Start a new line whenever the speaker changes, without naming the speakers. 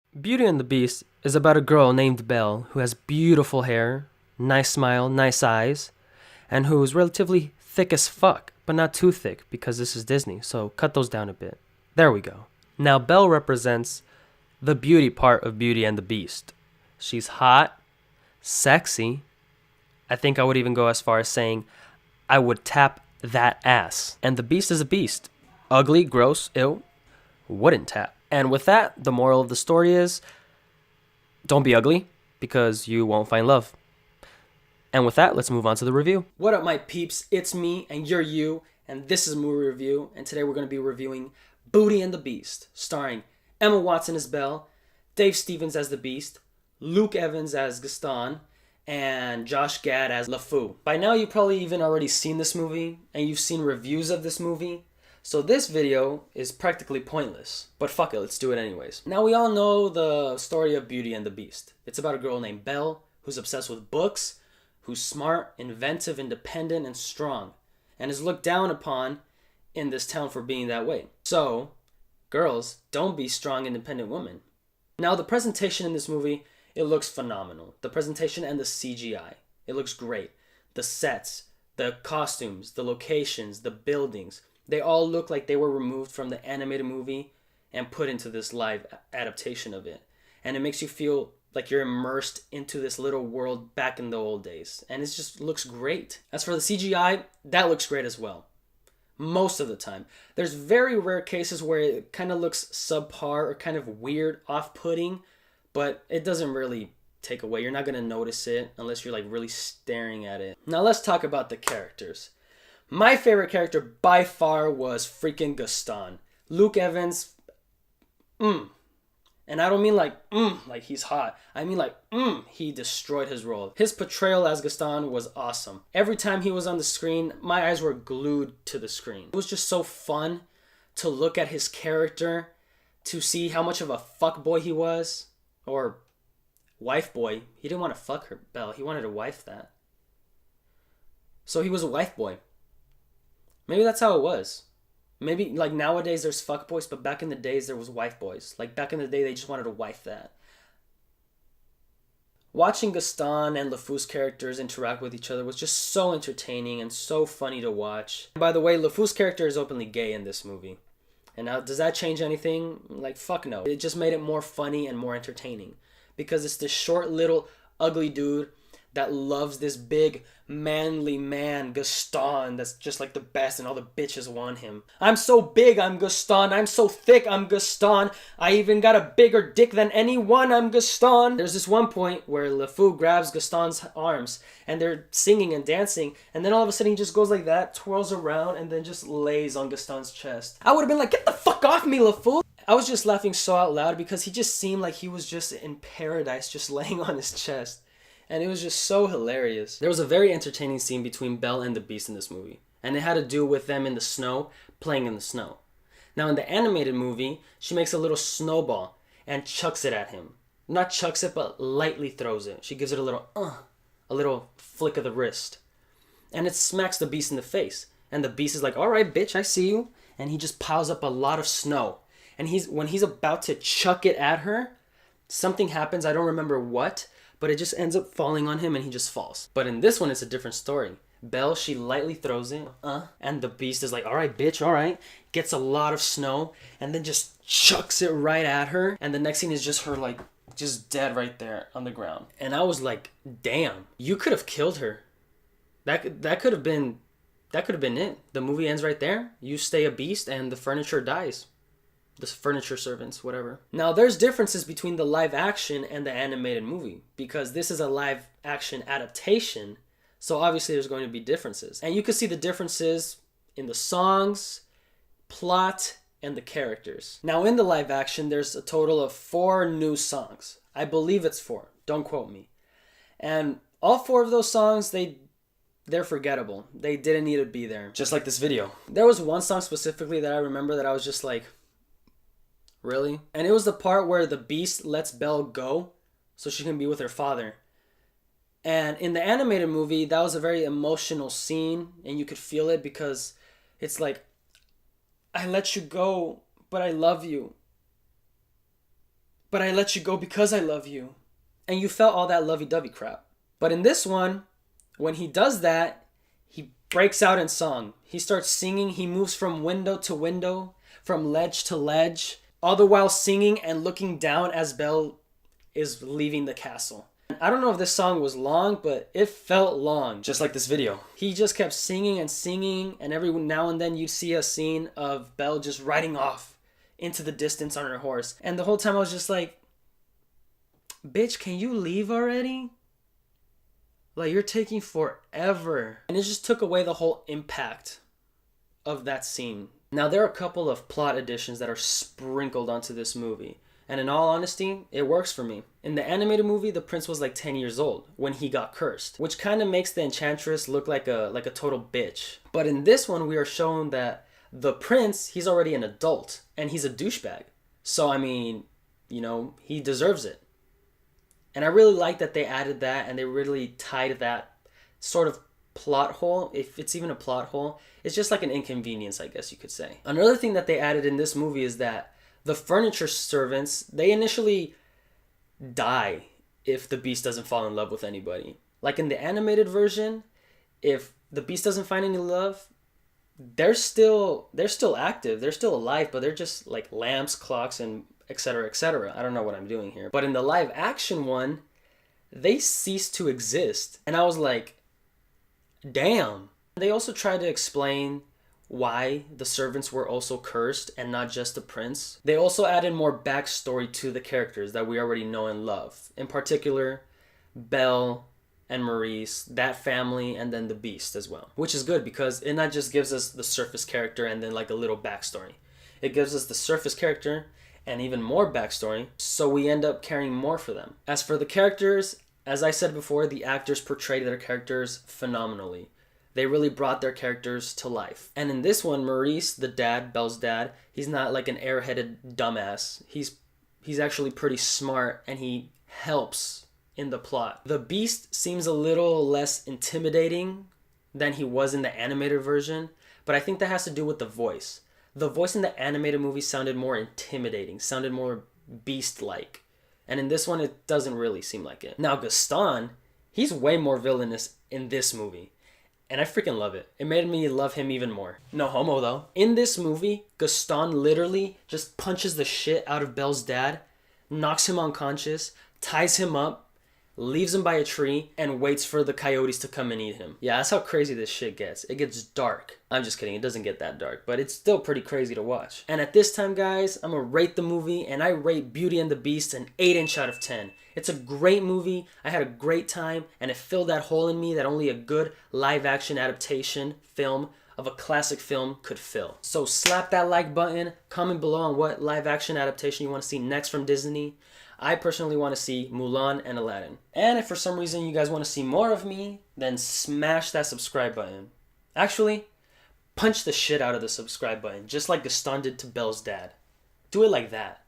Beauty and the Beast is about a girl named Belle who has beautiful hair, nice smile, nice eyes, and who's relatively thick as fuck, but not too thick because this is Disney, so cut those down a bit. There we go. Now, Belle represents the beauty part of Beauty and the Beast. She's hot, sexy. I think I would even go as far as saying I would tap that ass. And the Beast is a beast. Ugly, gross, ill, wouldn't tap. And with that, the moral of the story is don't be ugly because you won't find love. And with that, let's move on to the review. What up, my peeps? It's me and you're you, and this is a movie review. And today we're going to be reviewing Beauty and the Beast, starring Emma Watson as Belle, Dave Stevens as the Beast, Luke Evans as Gaston, and Josh Gad as LeFou. By now, you've probably even already seen this movie, and you've seen reviews of this movie. So this video is practically pointless, but fuck it, let's do it anyways. Now we all know the story of Beauty and the Beast. It's about a girl named Belle who's obsessed with books, who's smart, inventive, independent, and strong, and is looked down upon in this town for being that way. So, girls, don't be strong, independent women. Now the presentation in this movie, it looks phenomenal. The presentation and the CGI, it looks great. The sets, the costumes, the locations, the buildings, they all look like they were removed from the animated movie and put into this live adaptation of it. And it makes you feel like you're immersed into this little world back in the old days. And it just looks great. As for the CGI, that looks great as well. Most of the time. There's very rare cases where it kind of looks subpar or kind of weird, off-putting, but it doesn't really take away. You're not going to notice it unless you're like really staring at it. Now let's talk about the characters. My favorite character by far was freaking Gaston. Luke Evans, And I don't mean like he's hot. I mean like, he destroyed his role. His portrayal as Gaston was awesome. Every time he was on the screen, my eyes were glued to the screen. It was just so fun to look at his character, to see how much of a fuckboy he was, or wife boy. He didn't want to fuck her, Belle. He wanted to wife that. So he was a wife boy. Maybe that's how it was. Maybe like nowadays there's fuckboys, but back in the days there was wife boys. Like back in the day they just wanted to wife that. Watching Gaston and LeFou's characters interact with each other was just so entertaining and so funny to watch. By the way, LeFou's character is openly gay in this movie. And now, does that change anything? Like, fuck no. It just made it more funny and more entertaining. Because it's this short little ugly dude that loves this big manly man, Gaston, that's just like the best and all the bitches want him. I'm so big, I'm Gaston. I'm so thick, I'm Gaston. I even got a bigger dick than anyone, I'm Gaston. There's this one point where LeFou grabs Gaston's arms and they're singing and dancing, and then all of a sudden he just goes like that, twirls around, and then just lays on Gaston's chest. I would have been like, get the fuck off me, LeFou! I was just laughing so out loud because he just seemed like he was just in paradise, just laying on his chest. And it was just so hilarious. There was a very entertaining scene between Belle and the Beast in this movie. And it had to do with them in the snow, playing in the snow. Now in the animated movie, she makes a little snowball and chucks it at him. Not chucks it, but lightly throws it. She gives it a little flick of the wrist. And it smacks the Beast in the face. And the Beast is like, alright bitch, I see you. And he just piles up a lot of snow. And when he's about to chuck it at her, something happens, I don't remember what, but it just ends up falling on him and he just falls. But in this one, it's a different story. Belle, she lightly throws it, and the Beast is like, alright, bitch, alright. Gets a lot of snow, and then just chucks it right at her. And the next scene is just her, like, just dead right there on the ground. And I was like, damn, you could have killed her. That could have been it. The movie ends right there. You stay a beast, and the furniture dies. The furniture servants, whatever. Now, there's differences between the live action and the animated movie, because this is a live action adaptation, so obviously there's going to be differences. And you can see the differences in the songs, plot, and the characters. Now, in the live action, there's a total of 4 new songs. I believe it's 4. Don't quote me. And all 4 of those songs, they're forgettable. They didn't need to be there. Just like this video. There was one song specifically that I remember that I was just like, really? And it was the part where the Beast lets Belle go so she can be with her father. And in the animated movie, that was a very emotional scene, and you could feel it because it's like, I let you go, but I love you. but I let you go because I love you. And you felt all that lovey-dovey crap. But in this one, when he does that, he breaks out in song. He starts singing. He moves from window to window, from ledge to ledge, all the while singing and looking down as Belle is leaving the castle. I don't know if this song was long, but it felt long. Just like this video. He just kept singing and singing, and every now and then you'd see a scene of Belle just riding off into the distance on her horse. And the whole time I was just like, bitch, can you leave already? Like, you're taking forever. And it just took away the whole impact of that scene. Now, there are a couple of plot additions that are sprinkled onto this movie. And in all honesty, it works for me. In the animated movie, the prince was like 10 years old when he got cursed, which kind of makes the enchantress look like a total bitch. But in this one, we are shown that the prince, he's already an adult and he's a douchebag. So, I mean, you know, he deserves it. And I really like that they added that and they really tied that sort of plot hole, if it's even a plot hole. It's just like an inconvenience, I guess you could say. Another thing that they added in this movie is that the furniture servants, they initially die if the beast doesn't fall in love with anybody. Like in the animated version, if the beast doesn't find any love, they're still active, they're still alive, but they're just like lamps, clocks, and etc., etc. I don't know what I'm doing here. But in the live action one, they cease to exist. And I was like, damn. They also tried to explain why the servants were also cursed and not just the prince. They also added more backstory to the characters that we already know and love. In particular, Belle and Maurice, that family, and then the beast as well. Which is good because it not just gives us the surface character and then like a little backstory. It gives us the surface character and even more backstory, so we end up caring more for them. As for the characters, as I said before, the actors portrayed their characters phenomenally. They really brought their characters to life. And in this one, Maurice, the dad, Belle's dad, he's not like an airheaded dumbass. He's actually pretty smart and he helps in the plot. The beast seems a little less intimidating than he was in the animated version, but I think that has to do with the voice. The voice in the animated movie sounded more intimidating, sounded more beast-like. And in this one, it doesn't really seem like it. Now, Gaston, he's way more villainous in this movie. And I freaking love it. It made me love him even more. No homo, though. In this movie, Gaston literally just punches the shit out of Belle's dad, knocks him unconscious, ties him up, leaves him by a tree, and waits for the coyotes to come and eat him. Yeah, that's how crazy this shit gets. It gets dark. I'm just kidding, it doesn't get that dark, but it's still pretty crazy to watch. And at this time, guys, I'm gonna rate the movie, and I rate Beauty and the Beast an 8" out of 10. It's a great movie, I had a great time, and it filled that hole in me that only a good live-action adaptation film of a classic film could fill. So slap that like button, comment below on what live-action adaptation you want to see next from Disney. I personally want to see Mulan and Aladdin. And if for some reason you guys want to see more of me, then smash that subscribe button. Actually, punch the shit out of the subscribe button, just like Gaston did to Belle's dad. Do it like that.